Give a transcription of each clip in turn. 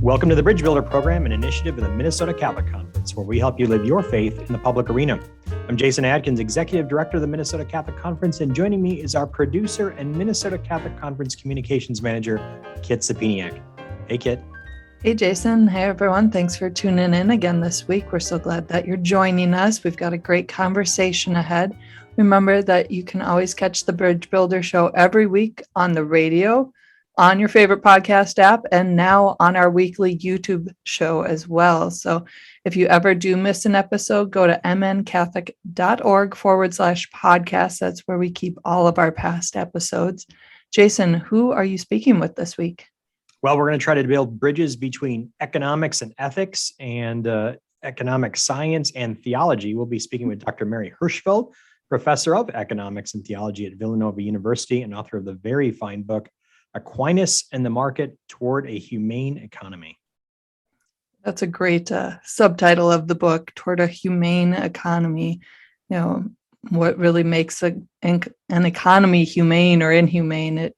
Welcome to the Bridge Builder Program, an initiative of the Minnesota Catholic Conference, where we help you live your faith in the public arena. I'm Jason Adkins, Executive Director of the Minnesota Catholic Conference, and joining me is our producer and Minnesota Catholic Conference Communications Manager, Kit Sapiniak. Hey, Kit. Hey, Jason. Hey, everyone. Thanks for tuning in again this week. We're so glad that you're joining us. We've got a great conversation ahead. Remember that you can always catch the Bridge Builder Show every week on the radio, on your favorite podcast app, and now on our weekly YouTube show as well. So if you ever do miss an episode, go to mncatholic.org/podcast. That's where we keep all of our past episodes. Jason, who are you speaking with this week? Well, we're going to try to build bridges between economics and ethics and economic science and theology. We'll be speaking with Dr. Mary Hirschfeld, professor of economics and theology at Villanova University and author of the very fine book, Aquinas and the Market Toward a Humane Economy. That's a great subtitle of the book, Toward a Humane Economy. You know, what really makes an economy humane or inhumane?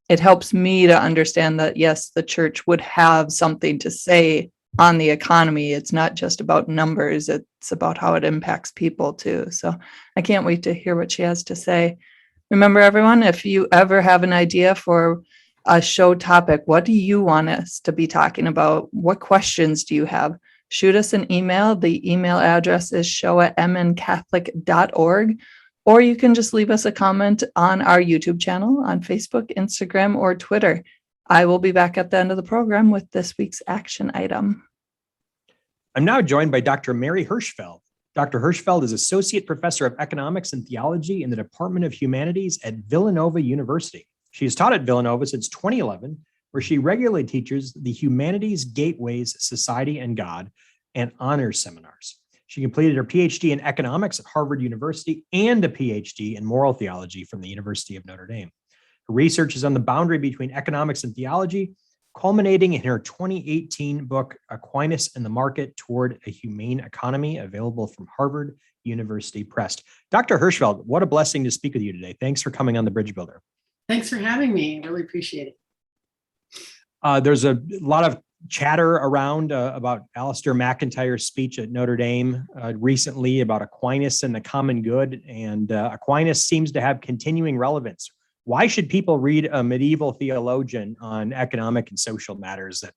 It helps me to understand that, yes, the church would have something to say on the economy. It's not just about numbers. It's about how it impacts people too. So I can't wait to hear what she has to say. Remember, everyone, if you ever have an idea for a show topic, what do you want us to be talking about? What questions do you have? Shoot us an email. The email address is show@mncatholic.org, or you can just leave us a comment on our YouTube channel, on Facebook, Instagram, or Twitter. I will be back at the end of the program with this week's action item. I'm now joined by Dr. Mary Hirschfeld. Dr. Hirschfeld is Associate Professor of Economics and Theology in the Department of Humanities at Villanova University. She has taught at Villanova since 2011, where she regularly teaches the Humanities Gateways Society and God and honors seminars. She completed her PhD in economics at Harvard University and a PhD in moral theology from the University of Notre Dame. Her research is on the boundary between economics and theology, culminating in her 2018 book, Aquinas and the Market Toward a Humane Economy, available from Harvard University Press. Dr. Hirschfeld, what a blessing to speak with you today. Thanks for coming on the Bridge Builder. Thanks for having me. I really appreciate it. There's a lot of chatter around about Alistair McIntyre's speech at Notre Dame recently about Aquinas and the common good, and Aquinas seems to have continuing relevance. Why should people read a medieval theologian on economic and social matters that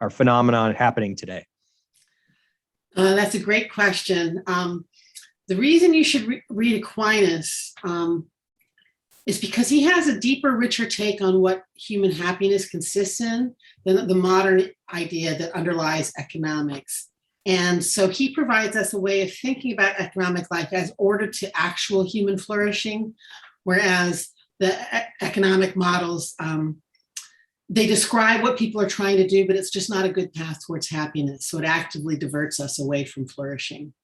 are phenomenon happening today? That's a great question. The reason you should read Aquinas is because he has a deeper, richer take on what human happiness consists in than the modern idea that underlies economics. And so he provides us a way of thinking about economic life as ordered to actual human flourishing, whereas the economic models, they describe what people are trying to do, but it's just not a good path towards happiness. So it actively diverts us away from flourishing.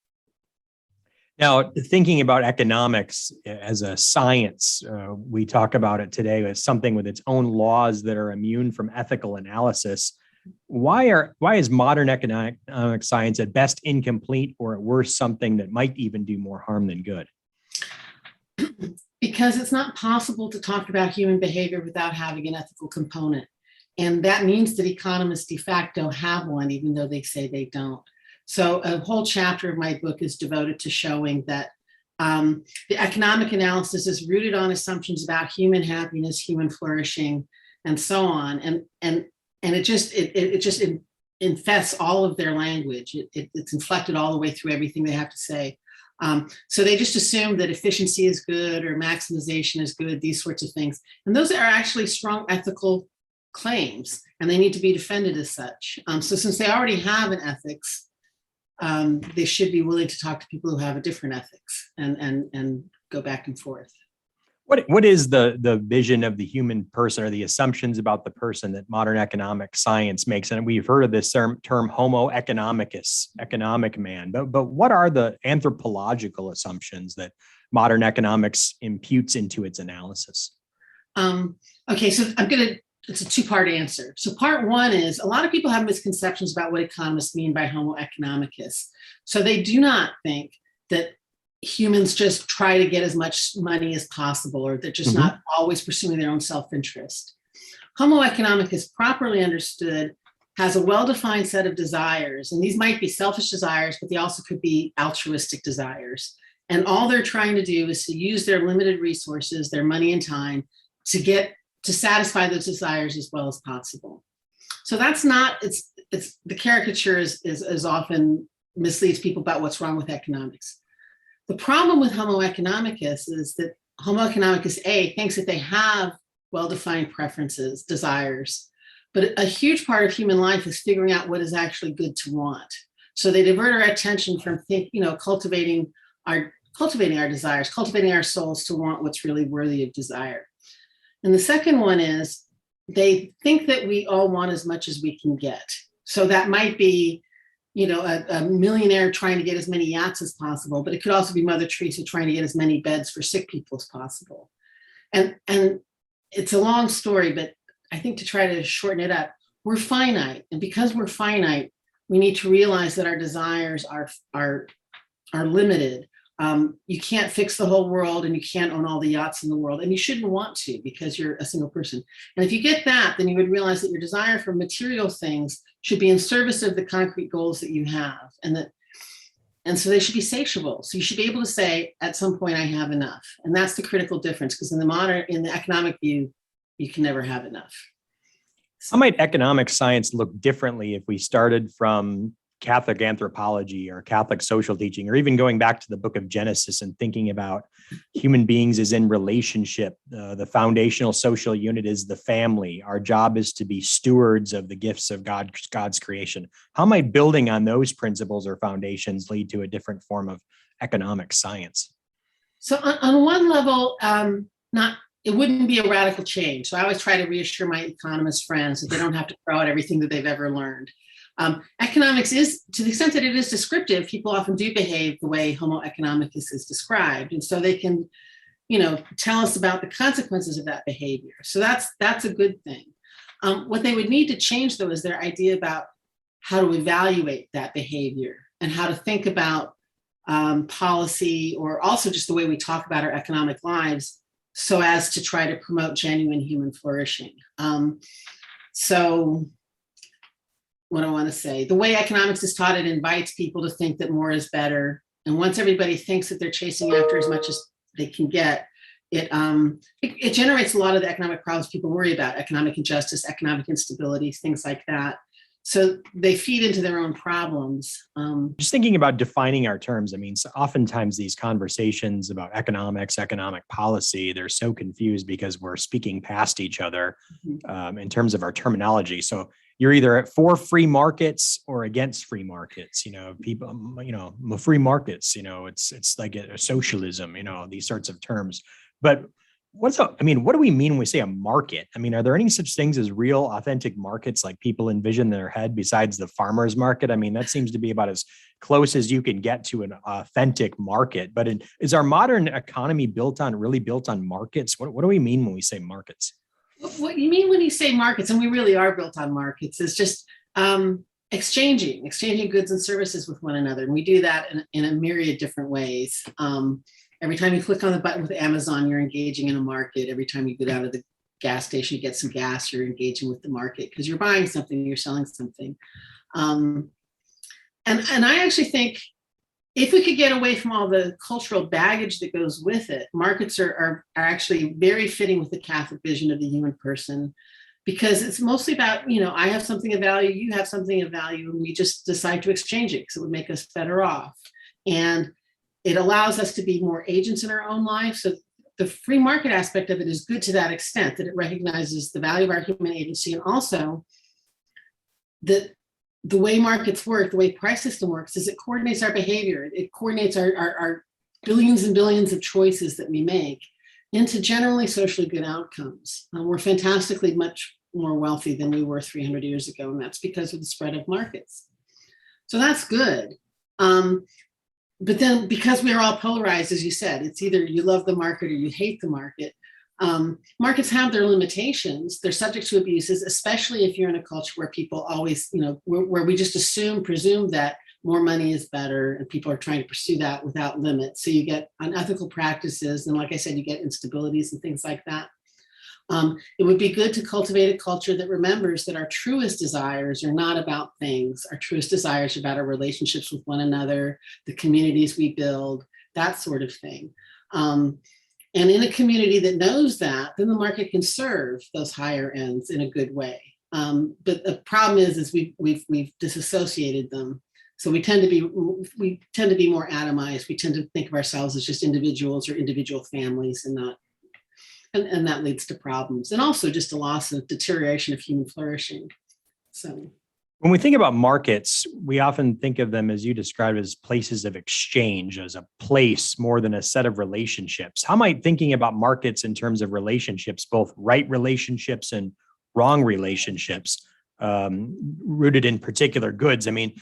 Now, thinking about economics as a science, we talk about it today as something with its own laws that are immune from ethical analysis. Why is modern economic science at best incomplete, or at worst something that might even do more harm than good? Because it's not possible to talk about human behavior without having an ethical component. And that means that economists de facto have one, even though they say they don't. So a whole chapter of my book is devoted to showing that the economic analysis is rooted on assumptions about human happiness, human flourishing, and so on. And it just infests all of their language. It's inflected all the way through everything they have to say. So they just assume that efficiency is good or maximization is good, these sorts of things. And those are actually strong ethical claims, and they need to be defended as such. So since they already have an ethics, they should be willing to talk to people who have a different ethics and go back and forth. What is the vision of the human person, or the assumptions about the person that modern economic science makes? And we've heard of this term Homoeconomicus, economic man. But what are the anthropological assumptions that modern economics imputes into its analysis? Okay, so it's a two-part answer. So part one is a lot of people have misconceptions about what economists mean by Homo economicus. So they do not think that humans just try to get as much money as possible, or they're just not always pursuing their own self-interest. Homo economicus, properly understood, has a well-defined set of desires, and these might be selfish desires, but they also could be altruistic desires. And all they're trying to do is to use their limited resources, their money and time, to satisfy those desires as well as possible. So that's not, it's the caricature is often misleads people about what's wrong with economics. The problem with Homo economicus is that Homo economicus A thinks that they have well-defined preferences, desires, but a huge part of human life is figuring out what is actually good to want. So they divert our attention from cultivating our desires, cultivating our souls to want what's really worthy of desire. And the second one is they think that we all want as much as we can get. So that might be, a millionaire trying to get as many yachts as possible, but it could also be Mother Teresa trying to get as many beds for sick people as possible. And it's a long story, but I think to try to shorten it up, we're finite. And because we're finite, we need to realize that our desires are limited. You can't fix the whole world, and you can't own all the yachts in the world, and you shouldn't want to because you're a single person. And if you get that, then you would realize that your desire for material things should be in service of the concrete goals that you have, and so they should be satiable. So you should be able to say, at some point, I have enough, and that's the critical difference. Because in the economic view, you can never have enough. How might economic science look differently if we started from Catholic anthropology or Catholic social teaching, or even going back to the book of Genesis and thinking about human beings as in relationship? The foundational social unit is the family. Our job is to be stewards of the gifts of God's creation. How might building on those principles or foundations lead to a different form of economic science? So on one level, it wouldn't be a radical change. So I always try to reassure my economist friends that they don't have to throw out everything that they've ever learned. Economics is, to the extent that it is descriptive, people often do behave the way Homo economicus is described. And so they can, tell us about the consequences of that behavior. So that's a good thing. What they would need to change, though, is their idea about how to evaluate that behavior and how to think about policy, or also just the way we talk about our economic lives, so as to try to promote genuine human flourishing. So what I want to say, the way economics is taught, it invites people to think that more is better. And once everybody thinks that they're chasing after as much as they can get, it generates a lot of the economic problems people worry about: economic injustice, economic instability, things like that. So they feed into their own problems. Just thinking about defining our terms, so oftentimes these conversations about economics, economic policy, they're so confused because we're speaking past each other in terms of our terminology. So you're either for free markets or against free markets. People, free markets, it's like a socialism, these sorts of terms. But what do we mean when we say a market? Are there any such things as real, authentic markets like people envision in their head besides the farmer's market? That seems to be about as close as you can get to an authentic market. But is our modern economy really built on markets? What do we mean when we say markets? What you mean when you say markets, and we really are built on markets, is just exchanging goods and services with one another. And we do that in a myriad different ways. Every time you click on the button with Amazon, you're engaging in a market. Every time you go down to the gas station, you get some gas, you're engaging with the market because you're buying something, you're selling something. And I actually think if we could get away from all the cultural baggage that goes with it, markets are actually very fitting with the Catholic vision of the human person, because it's mostly about, I have something of value, you have something of value, and we just decide to exchange it because it would make us better off. And it allows us to be more agents in our own life. So the free market aspect of it is good to that extent, that it recognizes the value of our human agency, and also that the way markets work, the way price system works, is it coordinates our behavior. It coordinates our billions and billions of choices that we make into generally socially good outcomes. We're fantastically much more wealthy than we were 300 years ago, and that's because of the spread of markets. So that's good. But then, because we are all polarized, as you said, it's either you love the market or you hate the market. Markets have their limitations. They're subject to abuses, especially if you're in a culture where people always, where we just presume that more money is better, and people are trying to pursue that without limit. So you get unethical practices. And like I said, you get instabilities and things like that. It would be good to cultivate a culture that remembers that our truest desires are not about things. Our truest desires are about our relationships with one another, the communities we build, that sort of thing. And in a community that knows that, then the market can serve those higher ends in a good way. But the problem is we've disassociated them. So we tend to be more atomized. We tend to think of ourselves as just individuals or individual families, and not, and that leads to problems, and also just a loss of deterioration of human flourishing. So when we think about markets, we often think of them, as you described, as places of exchange, as a place more than a set of relationships. How might thinking about markets in terms of relationships, both right relationships and wrong relationships, rooted in particular goods? I mean,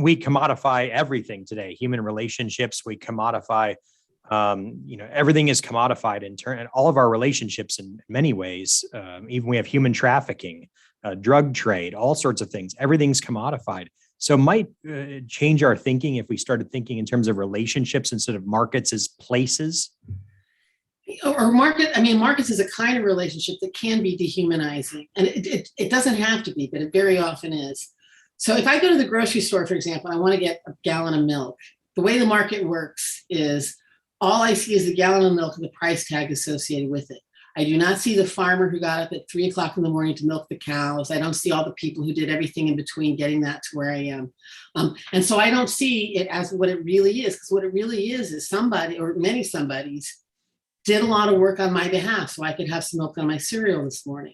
we commodify everything today. Human relationships, we commodify. Everything is commodified in turn, and all of our relationships in many ways. Even we have human trafficking, drug trade, all sorts of things. Everything's commodified. So might change our thinking if we started thinking in terms of relationships instead of markets as places. Or markets is a kind of relationship that can be dehumanizing, and it doesn't have to be, but it very often is. So if I go to the grocery store, for example, I want to get a gallon of milk. The way the market works is all I see is the gallon of milk and the price tag associated with it. I do not see the farmer who got up at 3 o'clock in the morning to milk the cows. I don't see all the people who did everything in between getting that to where I am. And so I don't see it as what it really is, because what it really is somebody, or many somebodies, did a lot of work on my behalf so I could have some milk on my cereal this morning.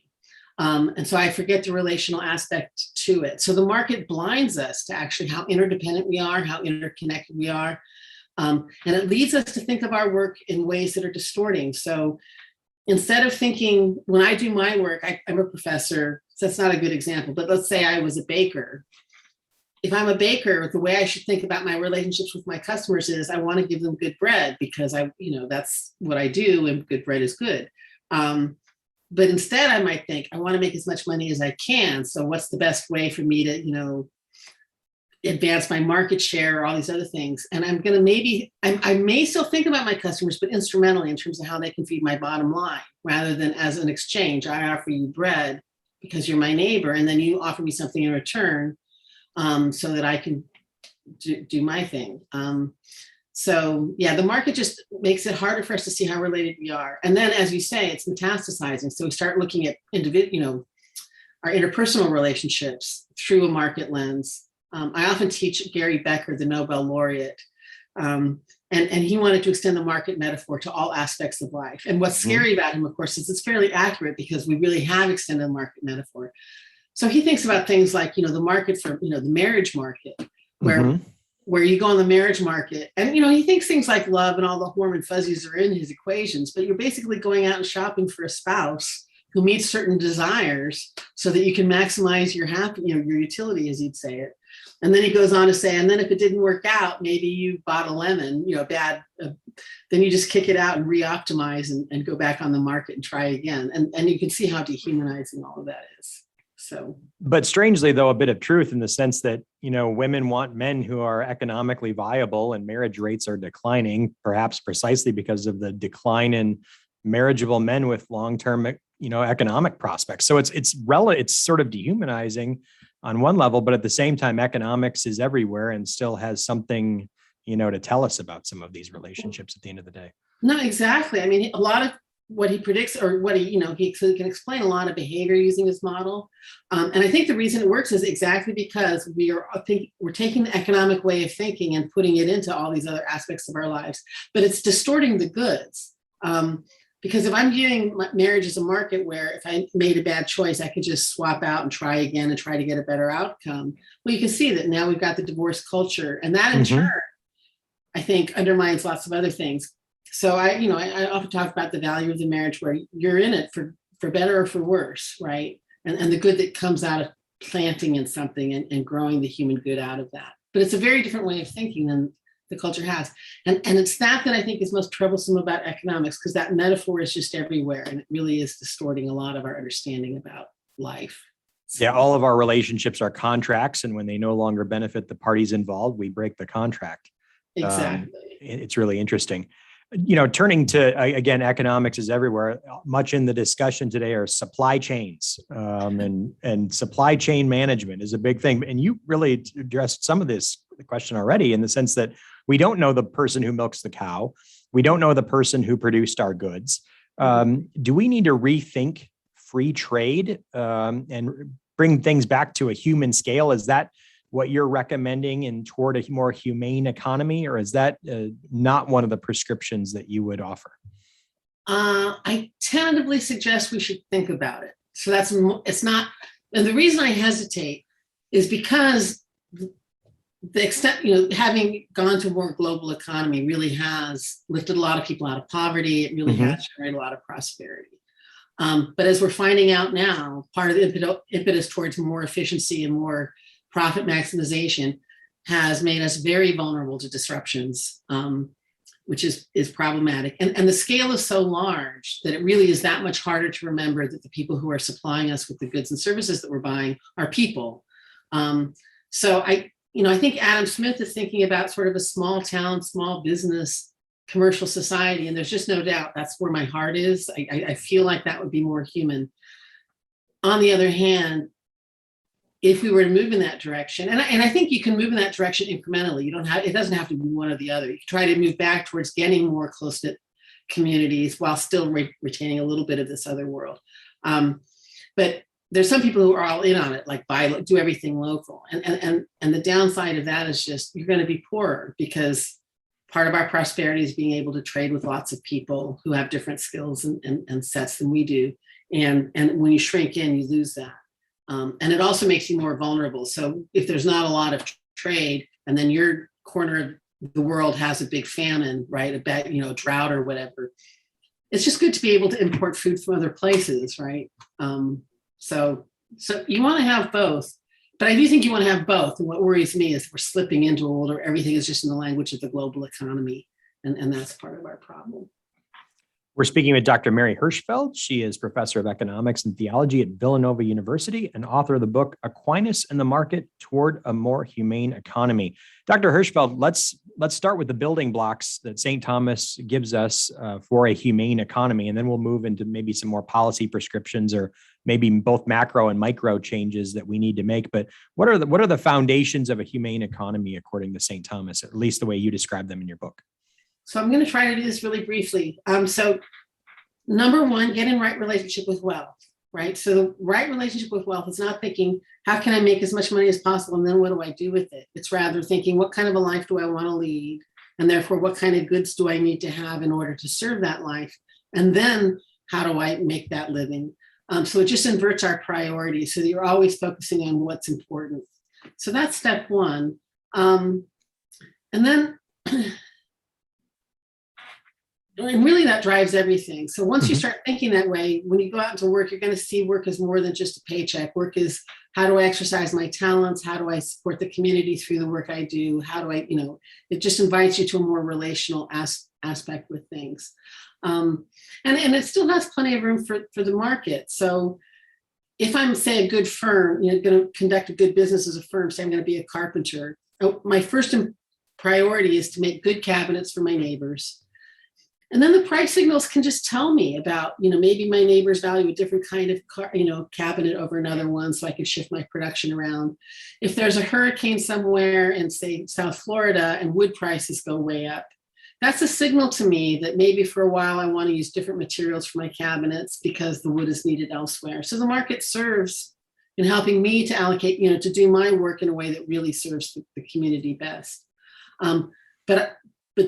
And so I forget the relational aspect to it. So the market blinds us to actually how interdependent we are, how interconnected we are. And it leads us to think of our work in ways that are distorting. So instead of thinking, when I do my work, I'm a professor, so that's not a good example, but let's say I was a baker. If I'm a baker, the way I should think about my relationships with my customers is I want to give them good bread because that's what I do, and good bread is good. But instead I might think I want to make as much money as I can. So what's the best way for me to, advance my market share, or all these other things? And I'm going to I may still think about my customers, but instrumentally in terms of how they can feed my bottom line, rather than as an exchange. I offer you bread because you're my neighbor, and then you offer me something in return, so that I can do my thing. So yeah, the market just makes it harder for us to see how related we are. And then, as you say, it's metastasizing. So we start looking at our interpersonal relationships through a market lens. I often teach Gary Becker, the Nobel laureate, and he wanted to extend the market metaphor to all aspects of life. And what's scary about him, of course, is it's fairly accurate, because we really have extended the market metaphor. So he thinks about things like, the market for, the marriage market, where you go on the marriage market, and, he thinks things like love and all the warm and fuzzies are in his equations, but you're basically going out and shopping for a spouse who meets certain desires so that you can maximize your your utility, as he'd say it. And then he goes on to say, and then if it didn't work out, maybe you bought a lemon, then you just kick it out and re-optimize and go back on the market and try again. And you can see how dehumanizing all of that is. So, but strangely, though, a bit of truth in the sense that, women want men who are economically viable, and marriage rates are declining, perhaps precisely because of the decline in marriageable men with long-term, economic prospects. So it's sort of dehumanizing on one level, but at the same time, economics is everywhere and still has something, to tell us about some of these relationships at the end of the day. No, exactly. I mean, a lot of what he predicts, or what he can explain a lot of behavior using his model. And I think the reason it works is exactly because we're taking the economic way of thinking and putting it into all these other aspects of our lives, but it's distorting the goods. Because if I'm viewing marriage as a market where if I made a bad choice, I could just swap out and try again and try to get a better outcome. Well, you can see that now we've got the divorce culture, and that in turn, I think, undermines lots of other things. So I often talk about the value of the marriage, where you're in it for better or for worse, right? And the good that comes out of planting in something and growing the human good out of that. But it's a very different way of thinking than the culture has. And it's that I think is most troublesome about economics, because that metaphor is just everywhere, and it really is distorting a lot of our understanding about life. So, yeah, all of our relationships are contracts, and when they no longer benefit the parties involved, we break the contract. Exactly. It's really interesting. Turning to, again, economics is everywhere. Much in the discussion today are supply chains, and supply chain management is a big thing. And you really addressed some of this question already, in the sense that we don't know the person who milks the cow. We don't know the person who produced our goods. Do we need to rethink free trade and bring things back to a human scale? Is that what you're recommending and toward a more humane economy, or is that not one of the prescriptions that you would offer? I tentatively suggest we should think about it. So it's not, and the reason I hesitate is because the extent, having gone to a more global economy really has lifted a lot of people out of poverty. It really has generated a lot of prosperity. But as we're finding out now, part of the impetus towards more efficiency and more profit maximization has made us very vulnerable to disruptions, which is problematic. And the scale is so large that it really is that much harder to remember that the people who are supplying us with the goods and services that we're buying are people. So I think Adam Smith is thinking about sort of a small town, small business, commercial society. And there's just no doubt that's where my heart is. I feel like that would be more human. On the other hand, if we were to move in that direction, and I think you can move in that direction incrementally. It doesn't have to be one or the other. You can try to move back towards getting more close-knit communities while still retaining a little bit of this other world. But there's some people who are all in on it, like do everything local. And the downside of that is just you're going to be poorer, because part of our prosperity is being able to trade with lots of people who have different skills and sets than we do. And when you shrink in, you lose that. And it also makes you more vulnerable. So if there's not a lot of trade, and then your corner of the world has a big famine, right? A bad, drought or whatever. It's just good to be able to import food from other places, right? So you want to have both, but I do think you want to have both. And what worries me is we're slipping into a world where everything is just in the language of the global economy, and that's part of our problem. We're speaking with Dr. Mary Hirschfeld. She is professor of economics and theology at Villanova University and author of the book Aquinas and the Market Toward a More Humane Economy. Dr. Hirschfeld, let's start with the building blocks that St. Thomas gives us for a humane economy, and then we'll move into maybe some more policy prescriptions, or maybe both macro and micro changes that we need to make. But what are the foundations of a humane economy according to St. Thomas, at least the way you describe them in your book? So I'm going to try to do this really briefly. So number one, get in right relationship with wealth, right? So the right relationship with wealth is not thinking, how can I make as much money as possible? And then what do I do with it? It's rather thinking, what kind of a life do I want to lead? And therefore, what kind of goods do I need to have in order to serve that life? And then how do I make that living? So it just inverts our priorities, so that you're always focusing on what's important. So that's step one. And then, and really that drives everything. So once you start thinking that way, when you go out into work, you're going to see work as more than just a paycheck. Work is, how do I exercise my talents? How do I support the community through the work I do? How do I, it just invites you to a more relational aspect with things. And it still has plenty of room for the market. So if I'm, say, a good firm, going to conduct a good business as a firm, say I'm going to be a carpenter, my first priority is to make good cabinets for my neighbors. And then the price signals can just tell me about, maybe my neighbors value a different kind of cabinet over another one, so I can shift my production around. If there's a hurricane somewhere in, say, South Florida, and wood prices go way up, that's a signal to me that maybe for a while I want to use different materials for my cabinets because the wood is needed elsewhere. So the market serves in helping me to allocate, to do my work in a way that really serves the community best. But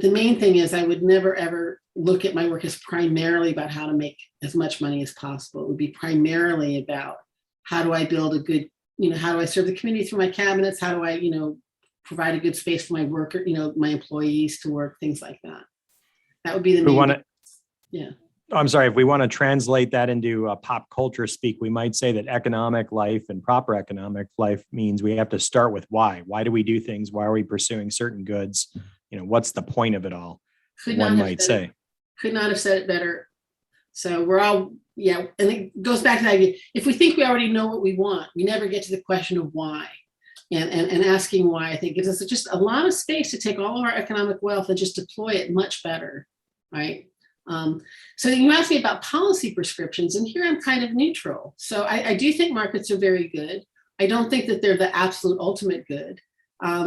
the main thing is I would never, ever look at my work as primarily about how to make as much money as possible. It would be primarily about how do I build a good, how do I serve the community through my cabinets? How do I, provide a good space for my worker, my employees to work, things like that. That would be the main. Yeah. I'm sorry, if we want to translate that into pop culture speak, we might say that economic life and proper economic life means we have to start with why. Why do we do things? Why are we pursuing certain goods? What's the point of it all? One might say. Could not have said it better. So we're all, and it goes back to the idea, if we think we already know what we want, we never get to the question of why. And asking why, I think, gives us just a lot of space to take all of our economic wealth and just deploy it much better. right? So you asked me about policy prescriptions, and here I'm kind of neutral. So I do think markets are very good. I don't think that they're the absolute ultimate good.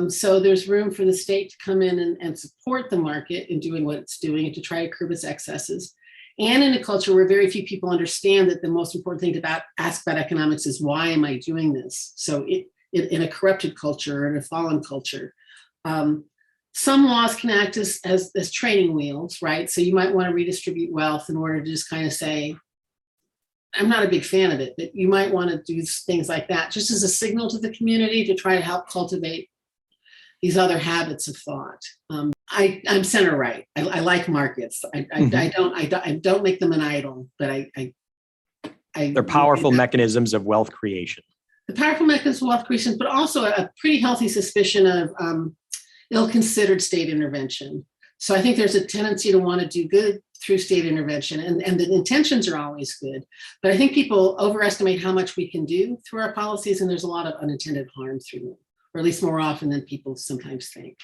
So there's room for the state to come in and support the market in doing what it's doing and to try to curb its excesses. And in a culture where very few people understand that the most important thing to ask about economics is, why am I doing this? So in a corrupted culture or in a fallen culture, some laws can act as training wheels, right? So you might want to redistribute wealth in order to just kind of say, I'm not a big fan of it, but you might want to do things like that just as a signal to the community to try to help cultivate these other habits of thought. I'm center right. I like markets. I don't make them an idol, but they're powerful mechanisms of wealth creation. The powerful mechanisms of wealth creation, but also a pretty healthy suspicion of ill-considered state intervention. So I think there's a tendency to want to do good through state intervention, and the intentions are always good. But I think people overestimate how much we can do through our policies, and there's a lot of unintended harm through them, or at least more often than people sometimes think.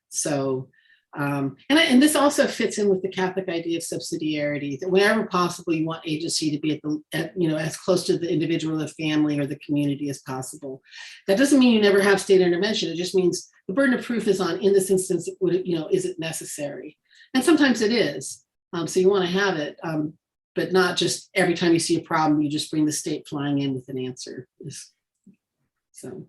So, and this also fits in with the Catholic idea of subsidiarity, that whenever possible, you want agency to be as close to the individual, the family, or the community as possible. That doesn't mean you never have state intervention. It just means the burden of proof is on, in this instance, is it necessary? And sometimes it is. So you want to have it, but not just every time you see a problem, you just bring the state flying in with an answer. So.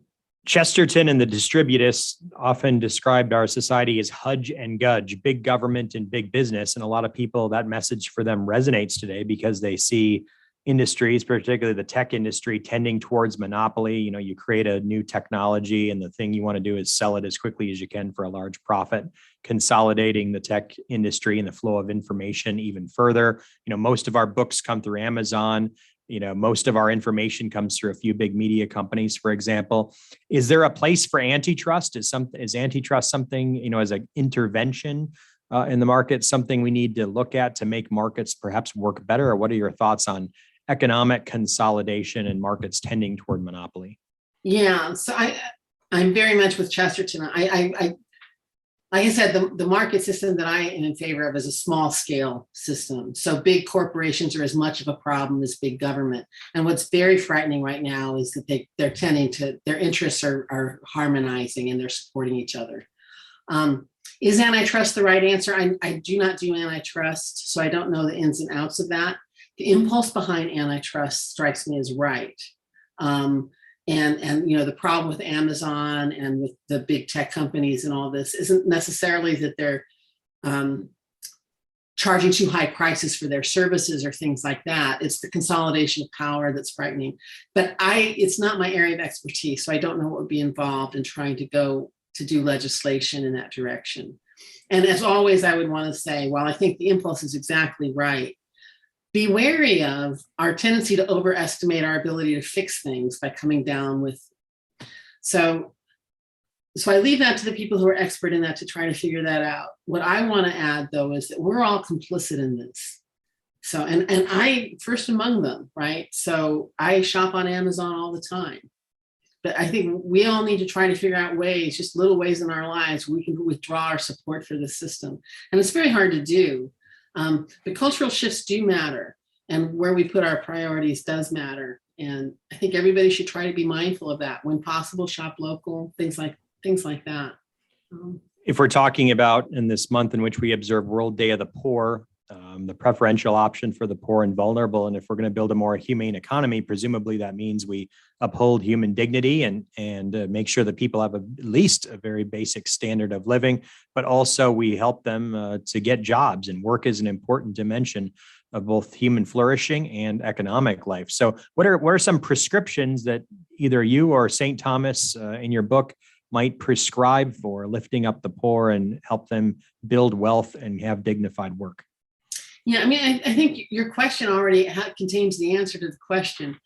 Chesterton and the distributists often described our society as hudge and gudge, big government and big business. And a lot of people, that message for them resonates today because they see industries, particularly the tech industry, tending towards monopoly. You create a new technology and the thing you want to do is sell it as quickly as you can for a large profit, consolidating the tech industry and the flow of information even further. Most of our books come through Amazon. Most of our information comes through a few big media companies, for example. Is there a place for antitrust? Is antitrust something, as an intervention in the market, something we need to look at to make markets perhaps work better? Or what are your thoughts on economic consolidation and markets tending toward monopoly? Yeah, so I'm very much with Chesterton. Like I said, the market system that I am in favor of is a small scale system. So big corporations are as much of a problem as big government. And what's very frightening right now is that they're tending to, their interests are harmonizing and they're supporting each other. Is antitrust the right answer? I do not do antitrust, so I don't know the ins and outs of that. The impulse behind antitrust strikes me as right. And the problem with Amazon and with the big tech companies and all this isn't necessarily that they're charging too high prices for their services or things like that. It's the consolidation of power that's frightening. But it's not my area of expertise, so I don't know what would be involved in trying to do legislation in that direction. And as always, I would want to say, while I think the impulse is exactly right, be wary of our tendency to overestimate our ability to fix things by coming down with. So I leave that to the people who are expert in that to try to figure that out. What I want to add, though, is that we're all complicit in this. So, and I first among them, right? So I shop on Amazon all the time. But I think we all need to try to figure out ways, just little ways in our lives, we can withdraw our support for the system. And it's very hard to do. But cultural shifts do matter, and where we put our priorities does matter. And I think everybody should try to be mindful of that. When possible, shop local, things like that. If we're talking about in this month in which we observe World Day of the Poor, the preferential option for the poor and vulnerable, and if we're going to build a more humane economy, presumably that means we uphold human dignity and make sure that people have at least a very basic standard of living, but also we help them to get jobs, and work is an important dimension of both human flourishing and economic life. So what are some prescriptions that either you or St. Thomas in your book might prescribe for lifting up the poor and help them build wealth and have dignified work? Yeah, I mean, I think your question already contains the answer to the question.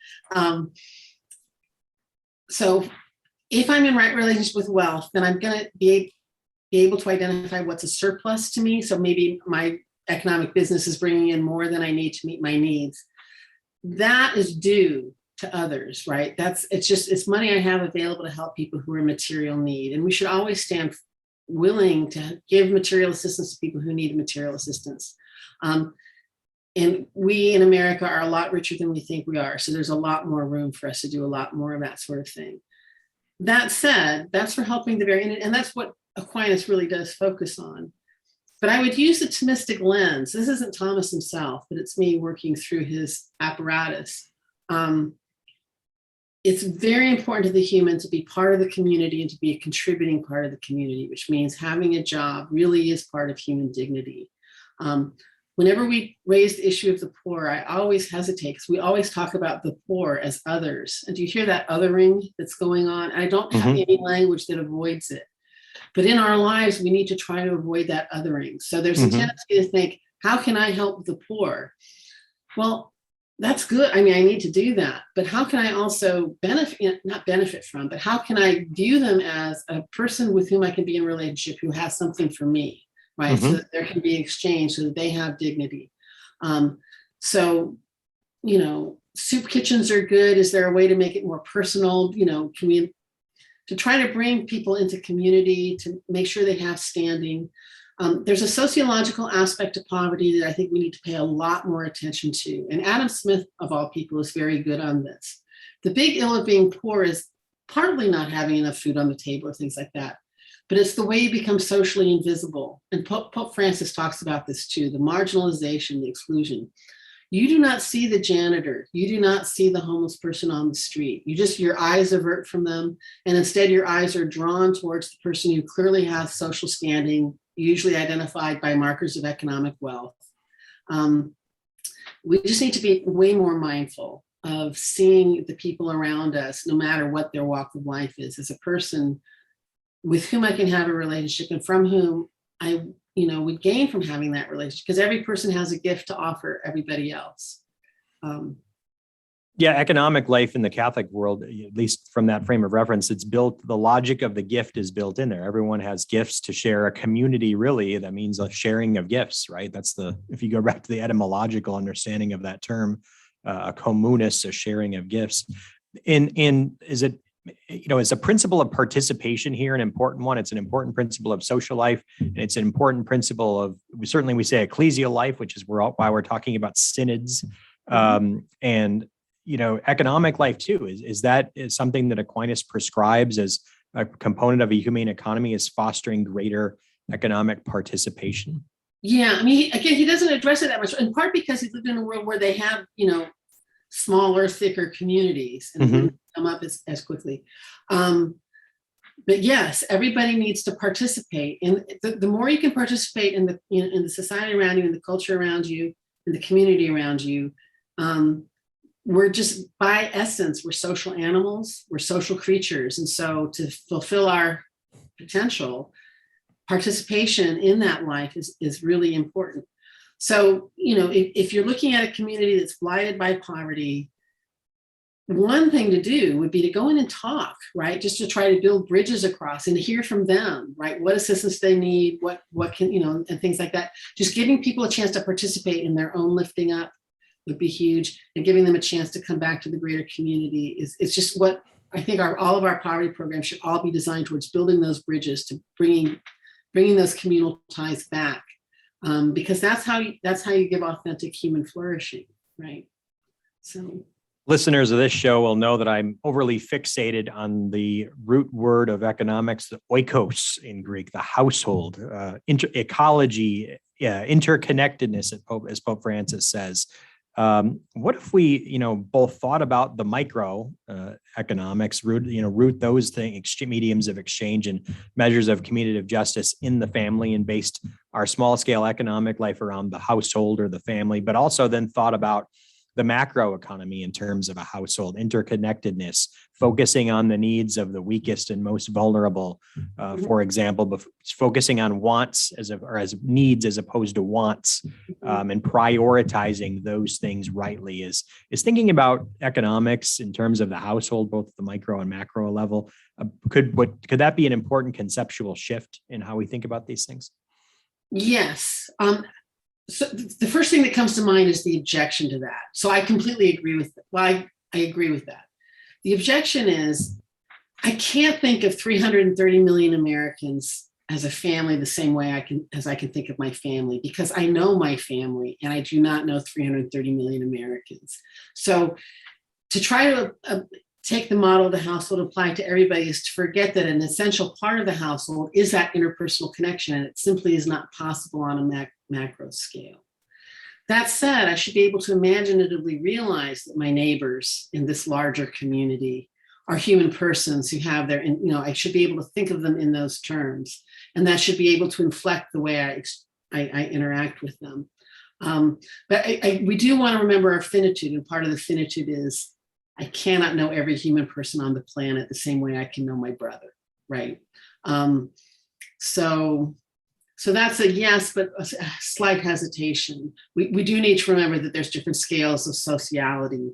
So if I'm in right relationship with wealth, then I'm going to be able to identify what's a surplus to me. So maybe my economic business is bringing in more than I need to meet my needs. That is due to others, right? It's money I have available to help people who are in material need. And we should always stand willing to give material assistance to people who need material assistance. And we in America are a lot richer than we think we are. So there's a lot more room for us to do a lot more of that sort of thing. That said, that's for helping the very, and that's what Aquinas really does focus on. But I would use the Thomistic lens. This isn't Thomas himself, but it's me working through his apparatus. It's very important to the human to be part of the community and to be a contributing part of the community, which means having a job really is part of human dignity. Whenever we raise the issue of the poor, I always hesitate because we always talk about the poor as others. And do you hear that othering that's going on? And I don't have any language that avoids it. But in our lives, we need to try to avoid that othering. So there's a tendency to think, how can I help the poor? Well, that's good. I mean, I need to do that. But how can I also benefit, not benefit from, but how can I view them as a person with whom I can be in a relationship who has something for me? Right, so that there can be exchange, so that they have dignity. So, you know, soup kitchens are good. Is there a way to make it more personal? You know, can we to try to bring people into community to make sure they have standing? There's a sociological aspect to poverty that I think we need to pay a lot more attention to. And Adam Smith, of all people, is very good on this. The big ill of being poor is partly not having enough food on the table or things like that. But it's the way you become socially invisible. And Pope Francis talks about this too, the marginalization, the exclusion. You do not see the janitor. You do not see the homeless person on the street. Your eyes avert from them. And instead your eyes are drawn towards the person who clearly has social standing, usually identified by markers of economic wealth. We just need to be way more mindful of seeing the people around us, no matter what their walk of life is, as a person with whom I can have a relationship and from whom I, would gain from having that relationship, because every person has a gift to offer everybody else. Yeah, economic life in the Catholic world, at least from that frame of reference, it's built, the logic of the gift is built in there. Everyone has gifts to share. A community, really, that means a sharing of gifts, right? If you go back to the etymological understanding of that term, a communis, a sharing of gifts. Is a principle of participation here an important one? It's an important principle of social life, and it's an important principle of, certainly we say ecclesial life, which is why we're talking about synods, and economic life too. Is that something that Aquinas prescribes as a component of a humane economy, is fostering greater economic participation? Yeah, I mean, again, he doesn't address it that much, in part because he lived in a world where they have, smaller, thicker communities and didn't come up as quickly. But yes, everybody needs to participate. And the more you can participate in the society around you, in the culture around you, in the community around you, we're just, by essence, we're social animals, we're social creatures. And so to fulfill our potential, participation in that life is really important. So, if you're looking at a community that's blighted by poverty, one thing to do would be to go in and talk, right? Just to try to build bridges across and hear from them, right? What assistance they need, what can, and things like that. Just giving people a chance to participate in their own lifting up would be huge, and giving them a chance to come back to the greater community it's just what I think all of our poverty programs should all be designed towards, building those bridges to bringing those communal ties back. Because that's how you give authentic human flourishing, right? So, listeners of this show will know that I'm overly fixated on the root word of economics, the oikos in Greek, the household, ecology, interconnectedness, as Pope Francis says. What if we, both thought about the micro economics, root those things, mediums of exchange and measures of commutative justice in the family, and based our small scale economic life around the household or the family, but also then thought about the macro economy in terms of a household, interconnectedness, focusing on the needs of the weakest and most vulnerable, for example, but focusing on wants as needs as opposed to wants, and prioritizing those things rightly is thinking about economics in terms of the household, both at the micro and macro level. Could that be an important conceptual shift in how we think about these things? Yes. So the first thing that comes to mind is the objection to that. So I completely agree with that. Well, I agree with that. The objection is, I can't think of 330 million Americans as a family the same way I can think of my family, because I know my family and I do not know 330 million Americans. So to try to take the model of the household, apply to everybody, is to forget that an essential part of the household is that interpersonal connection, and it simply is not possible on a macro scale. That said, I should be able to imaginatively realize that my neighbors in this larger community are human persons who have their, I should be able to think of them in those terms, and that should be able to inflect the way I interact with them. But we do want to remember our finitude, and part of the finitude is I cannot know every human person on the planet the same way I can know my brother, right? So that's a yes, but a slight hesitation. We do need to remember that there's different scales of sociality.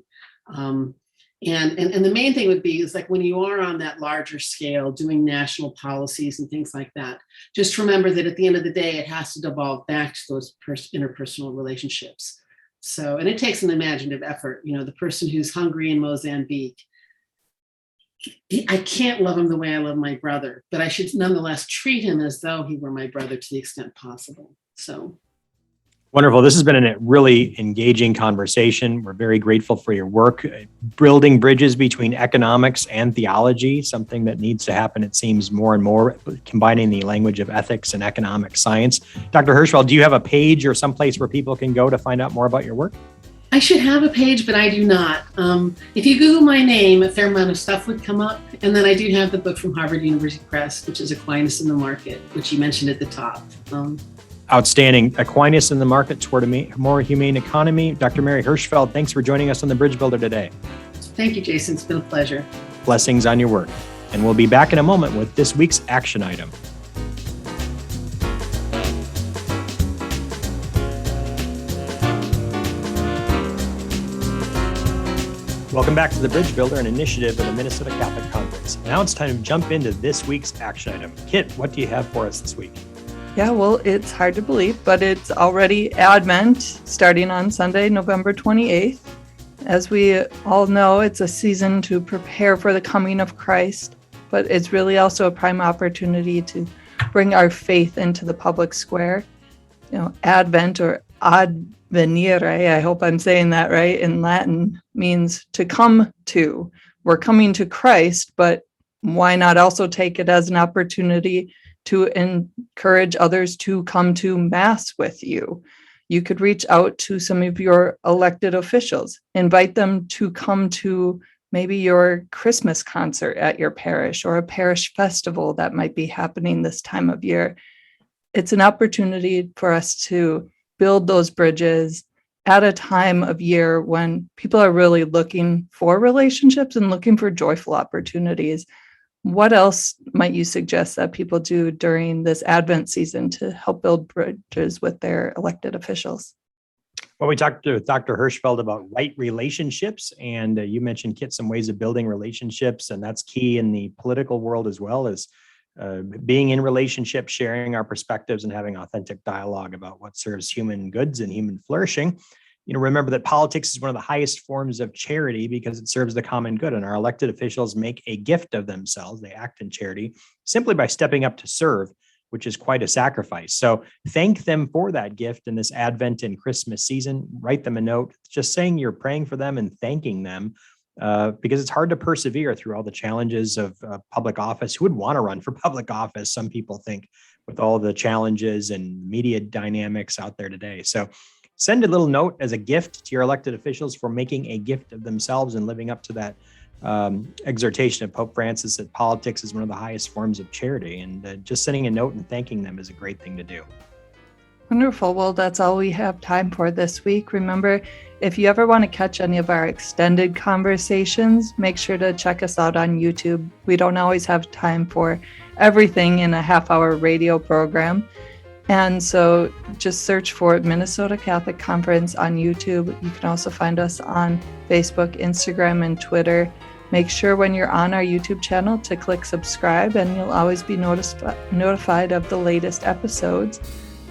And the main thing would be is like when you are on that larger scale doing national policies and things like that, just remember that at the end of the day, it has to devolve back to those interpersonal relationships. So, and it takes an imaginative effort. The person who's hungry in Mozambique, I can't love him the way I love my brother, but I should nonetheless treat him as though he were my brother to the extent possible. So. Wonderful. This has been a really engaging conversation. We're very grateful for your work, building bridges between economics and theology, something that needs to happen, it seems, more and more, combining the language of ethics and economic science. Dr. Hirschfeld, do you have a page or someplace where people can go to find out more about your work? I should have a page, but I do not. If you Google my name, a fair amount of stuff would come up. And then I do have the book from Harvard University Press, which is Aquinas in the Market, which you mentioned at the top. Outstanding. Aquinas in the Market Toward a More Humane Economy. Dr. Mary Hirschfeld, thanks for joining us on The Bridge Builder today. Thank you, Jason. It's been a pleasure. Blessings on your work. And we'll be back in a moment with this week's action item. Welcome back to The Bridge Builder, an initiative of the Minnesota Catholic Conference. Now it's time to jump into this week's action item. Kit, what do you have for us this week? Yeah, well, it's hard to believe, but it's already Advent, starting on Sunday, November 28th. As we all know, it's a season to prepare for the coming of Christ, but it's really also a prime opportunity to bring our faith into the public square. Advent, or advenire, I hope I'm saying that right, in Latin, means to come to. We're coming to Christ, but why not also take it as an opportunity to encourage others to come to Mass with you? You could reach out to some of your elected officials, invite them to come to maybe your Christmas concert at your parish or a parish festival that might be happening this time of year. It's an opportunity for us to build those bridges at a time of year when people are really looking for relationships and looking for joyful opportunities. What else might you suggest that people do during this Advent season to help build bridges with their elected officials? Well, we talked to Dr. Hirschfeld about right relationships, and you mentioned, Kit, some ways of building relationships, and that's key in the political world as well as being in relationships, sharing our perspectives, and having authentic dialogue about what serves human goods and human flourishing. Remember that politics is one of the highest forms of charity because it serves the common good, and our elected officials make a gift of themselves. They act in charity simply by stepping up to serve, which is quite a sacrifice. So thank them for that gift in this Advent and Christmas season. Write them a note, just saying you're praying for them and thanking them, because it's hard to persevere through all the challenges of public office. Who would want to run for public office? Some people think, with all the challenges and media dynamics out there today. So send a little note as a gift to your elected officials for making a gift of themselves and living up to that exhortation of Pope Francis that politics is one of the highest forms of charity. And just sending a note and thanking them is a great thing to do. Wonderful. Well, that's all we have time for this week. Remember, if you ever want to catch any of our extended conversations, make sure to check us out on YouTube. We don't always have time for everything in a half-hour radio program. And so just search for Minnesota Catholic Conference on YouTube. You can also find us on Facebook, Instagram, and Twitter. Make sure when you're on our YouTube channel to click subscribe, and you'll always be notified of the latest episodes.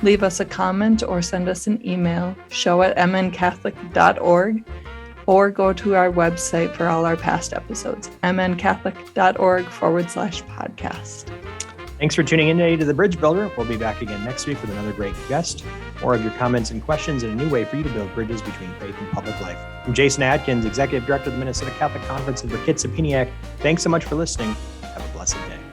Leave us a comment or send us an email, show@mncatholic.org, or go to our website for all our past episodes, mncatholic.org/podcast. Thanks for tuning in today to The Bridge Builder. We'll be back again next week with another great guest. More of your comments and questions and a new way for you to build bridges between faith and public life. I'm Jason Atkins, Executive Director of the Minnesota Catholic Conference, and for Kit Sapiniak, thanks so much for listening. Have a blessed day.